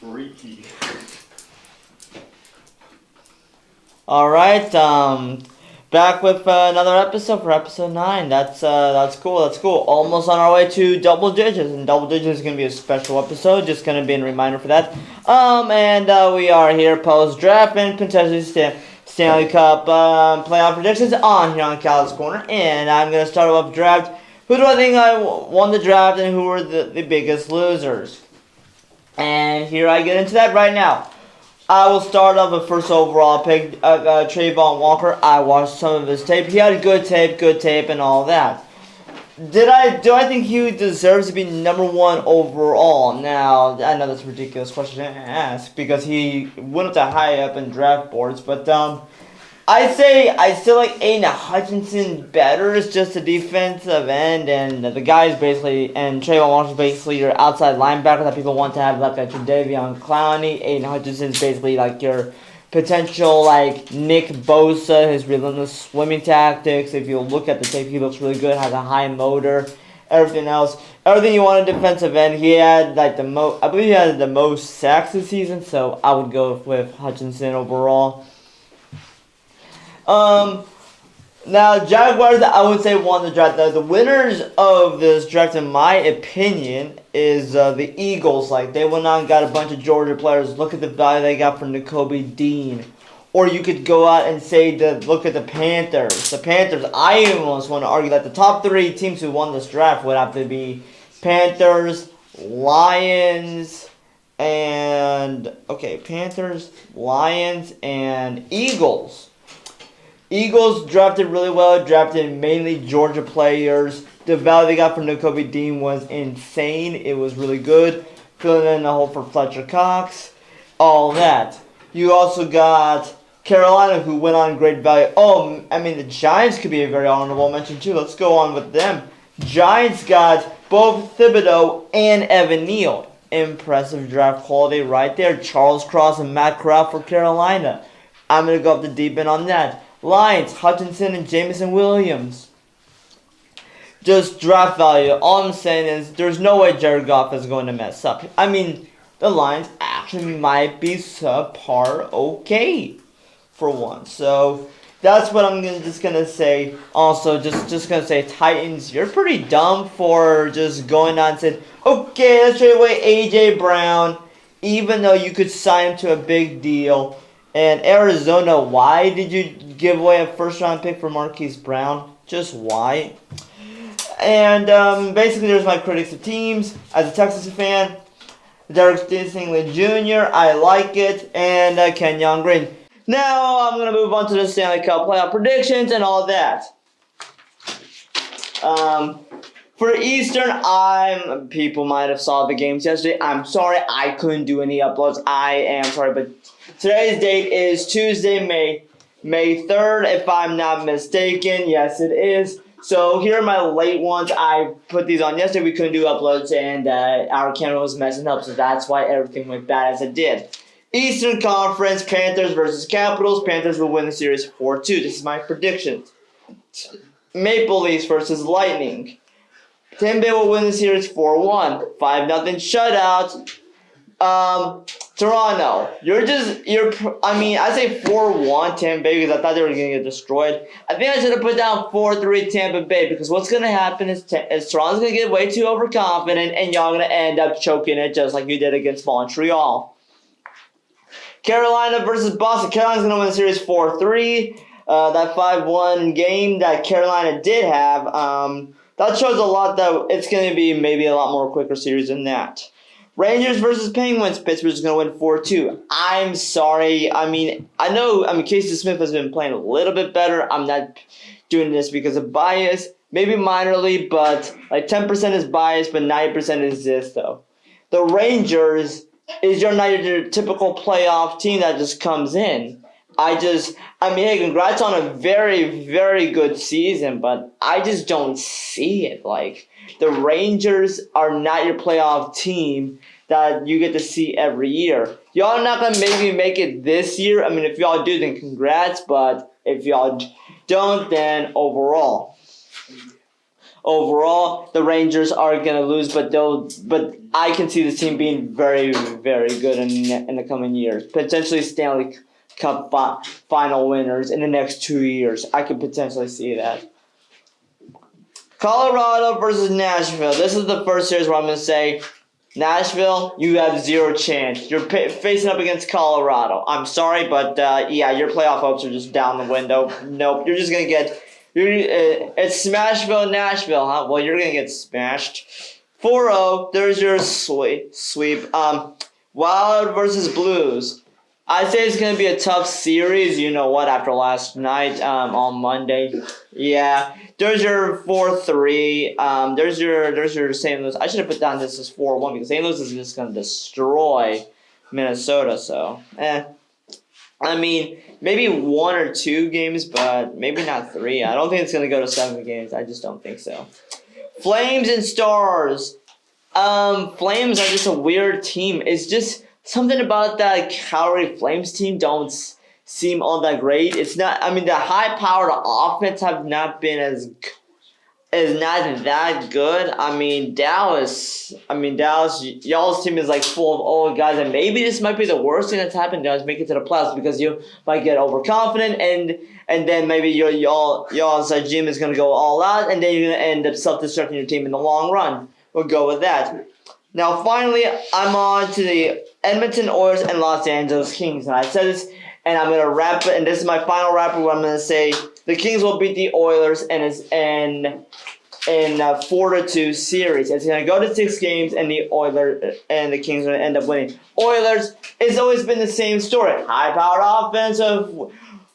Freaky. Alright, back with another episode for episode 9. That's cool, that's cool. Almost on our way to double digits, and double digits is going to be a special episode, just going to be a reminder for that. We are here post-draft and potentially Stanley Cup playoff predictions on here on Cal's Corner, and I'm going to start off draft. Who do I think won the draft and who were the biggest losers? And here I get into that right now. I will start off with first overall pick, Trayvon Walker. I watched some of his tape. He had good tape, and all that. Do I think he deserves to be number 1 overall? Now, I know that's a ridiculous question to ask because he went up to high up in draft boards, but I still like Aiden Hutchinson better. It's just a defensive end, and the guy's basically, and Trayvon Walker's basically your outside linebacker that people want to have like a Tredavion Clowney. Aiden Hutchinson's basically like your potential like Nick Bosa, his relentless swimming tactics. If you look at the tape, he looks really good, has a high motor. Everything you want in defensive end. He had like I believe he had the most sacks this season, so I would go with Hutchinson overall. Now, Jaguars, I would say, won the draft. The winners of this draft, in my opinion, is the Eagles. Like, they went out and got a bunch of Georgia players. Look at the value they got from Nakobe Dean. Or you could go out and say, look at the Panthers. The Panthers, I almost want to argue that the top 3 teams who won this draft would have to be Panthers, Lions, and Eagles. Eagles drafted really well, drafted mainly Georgia players. The value they got from Nakobe Dean was insane. It was really good. Filling in the hole for Fletcher Cox. All that. You also got Carolina, who went on great value. The Giants could be a very honorable mention too. Let's go on with them. Giants got both Thibodeau and Evan Neal. Impressive draft quality right there. Charles Cross and Matt Corral for Carolina. I'm going to go up the deep end on that. Lions, Hutchinson and Jameson Williams. Just draft value. All I'm saying is there's no way Jared Goff is going to mess up. I mean, the Lions actually might be subpar okay for one. So that's what I'm just going to say. Also, just going to say, Titans, you're pretty dumb for just going on and saying, okay, let's trade away A.J. Brown, even though you could sign him to a big deal. And Arizona, why did you give away a first-round pick for Marquise Brown? Just why? And basically, there's my critics of teams. As a Texas fan, Derek Stingley Jr., I like it, and Kenyon Green. Now, I'm going to move on to the Stanley Cup playoff predictions and all that. For Eastern, people might have saw the games yesterday. I'm sorry, I couldn't do any uploads. I am sorry, but today's date is Tuesday, May 3rd, if I'm not mistaken. Yes, it is. So here are my late ones. I put these on yesterday. We couldn't do uploads, and our camera was messing up, so that's why everything went bad as it did. Eastern Conference, Panthers versus Capitals. Panthers will win the series 4-2. This is my prediction. Maple Leafs versus Lightning. Tampa Bay will win the series 4-1. 5-0 shutout. Toronto. I say 4-1 Tampa Bay because I thought they were going to get destroyed. I think I should have put down 4-3 Tampa Bay because what's going to happen is Toronto's going to get way too overconfident and y'all going to end up choking it just like you did against Montreal. Carolina versus Boston. Carolina's going to win the series 4-3. That 5-1 game that Carolina did have, that shows a lot that it's going to be maybe a lot more quicker series than that. Rangers versus Penguins. Pittsburgh's going to win 4-2. I'm sorry. I know Casey Smith has been playing a little bit better. I'm not doing this because of bias. Maybe minorly, but like 10% is bias, but 90% is this, though. The Rangers is not your typical playoff team that just comes in. Hey, congrats on a very, very good season, but I just don't see it. Like, the Rangers are not your playoff team that you get to see every year. Y'all are not going to maybe make it this year. If y'all do, then congrats, but if y'all don't, then overall. overall. The Rangers are gonna lose, but I can see this team being very, very good in the coming years. Potentially Stanley Cup final winners in the next 2 years. I could potentially see that. Colorado versus Nashville. This is the first series where I'm gonna say, Nashville, you have zero chance. You're facing up against Colorado. I'm sorry, but your playoff hopes are just down the window. Nope, you're just gonna get. It's Smashville, Nashville, huh? Well, you're gonna get smashed. 4-0. There's your sweep. Wild versus Blues. I say it's gonna be a tough series. You know what? After last night, on Monday, yeah. There's your 4-3. There's your St. Louis. I should have put down this as 4-1 because St. Louis is just gonna destroy Minnesota. So, I mean, maybe 1 or 2 games, but maybe not 3. I don't think it's gonna go to 7 games. I just don't think so. Flames and Stars. Flames are just a weird team. It's just something about that Calgary Flames team don't seem all that great. It's not. I mean, the high-powered offense have not been not that good. I mean, Dallas. Y'all's team is like full of old guys, and maybe this might be the worst thing that's happened. Guys, make it to the playoffs because you might get overconfident, and then maybe y'all's gym is gonna go all out, and then you're gonna end up self-destructing your team in the long run. We'll go with that. Now, finally, I'm on to the Edmonton Oilers and Los Angeles Kings, and I said this, and I'm gonna wrap it. And this is my final wrap. Where I'm gonna say the Kings will beat the Oilers, and it's in 4-2 series. It's gonna go to 6 games, and the Oilers and the Kings are gonna end up winning. Oilers, it's always been the same story: high-powered offensive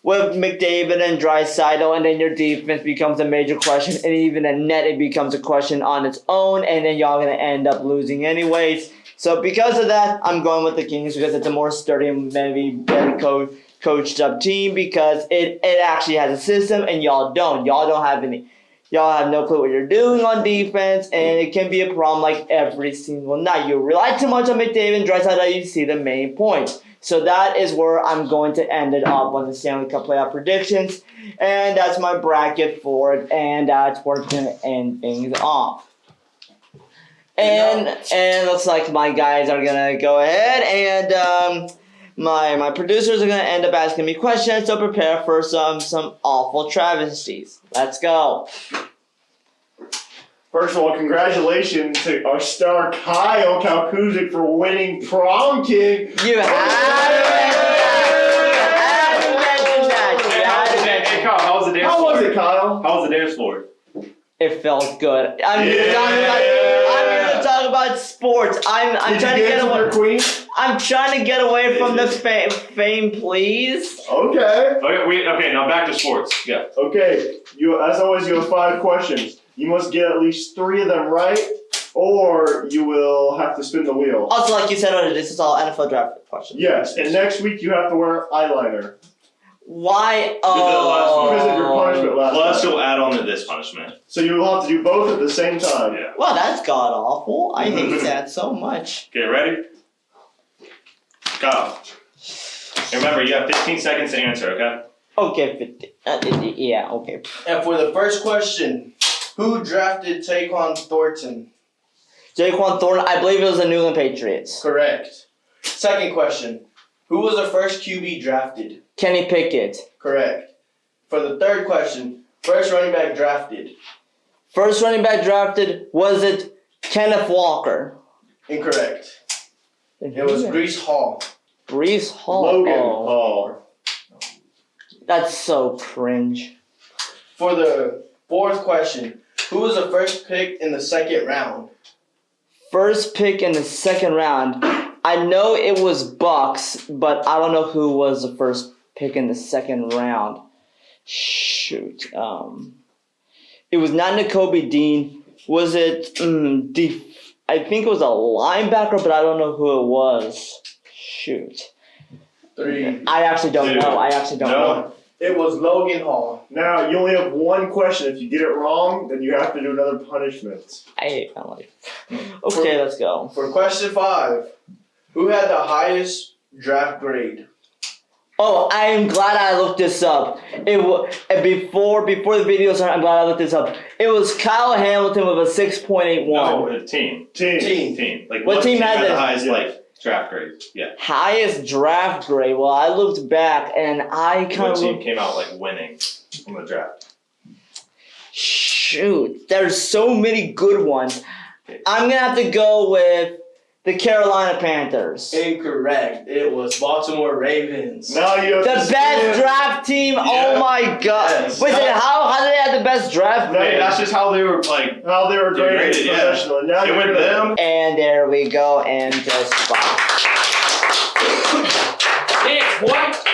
with McDavid and Draisaitl, and then your defense becomes a major question, and even at net it becomes a question on its own, and then y'all gonna end up losing anyways. So because of that, I'm going with the Kings because it's a more sturdy and maybe better coached up team because it actually has a system and y'all don't. Y'all don't have any. Y'all have no clue what you're doing on defense, and it can be a problem like every single night. You rely too much on McDavid and Draisaitl, you see the main point. So that is where I'm going to end it up on the Stanley Cup playoff predictions. And that's my bracket for it. And that's where it's going to end things off. And looks like my guys are going to go ahead and my producers are going to end up asking me questions. So prepare for some awful travesties. Let's go. First of all, congratulations to our star Kyle Kalkuzik for winning Prom King. You had to mention that. Hey, Kyle, how was the dance How floor? was it, Kyle? How was the dance floor? It felt good. I'm here to talk about sports. I'm trying to get away. Queen? I'm trying to get away from the fame, please. Okay. Okay, now back to sports. Yeah. Okay. As always, you have 5 questions. You must get at least 3 of them right, or you will have to spin the wheel. Also, like you said earlier, this is all NFL draft questions. Yes, and next week you have to wear eyeliner. Why? Because of your punishment last Plus, time. you'll add on to this punishment. So you will have to do both at the same time. Yeah. Well, that's god awful. I hate that so much. Okay, ready? Go. Remember, you have 15 seconds to answer, okay? Okay, 50. Yeah, okay. And for the first question, who drafted Trayvon Thornton? Jaquan Thornton, I believe it was the New England Patriots. Correct. Second question, who was the first QB drafted? Kenny Pickett. Correct. For the third question, first running back drafted? First running back drafted, was it Kenneth Walker? Incorrect. It was Breece Hall. Breece Hall. Logan Oh, Hall. that's so cringe. For the fourth question, who was the first pick in the second round? First pick in the second round. I know it was Bucks, but I don't know who was the first pick in the second round. Shoot. It was not Nakobe Dean. Was it I think it was a linebacker, but I don't know who it was. Shoot. 3. I actually don't know. know. It was Logan Hall. Now, you only have 1 question. If you get it wrong, then you have to do another punishment. I hate my life. Okay, let's go. For question 5, who had the highest draft grade? Oh, I am glad I looked this up. Before the video started, I'm glad I looked this up. It was Kyle Hamilton with a 6.81. No, the team. Team. Like What team had had it? the highest like draft grades? Yeah. Highest draft grade. Well, I looked back and I kind What of team came out like winning from the draft? shoot. There's so many good ones. I'm gonna have to go with the Carolina Panthers. Incorrect. It was Baltimore Ravens. Now you have The to best spin. draft team. Oh Yeah. my god! Yes. Wait, how did they have the best draft Hey, grade? that's just how they were like. How they were They're graded graded, yeah. professionally. Now It you're went gonna- them. And there we go, and just spot. Dance, boy.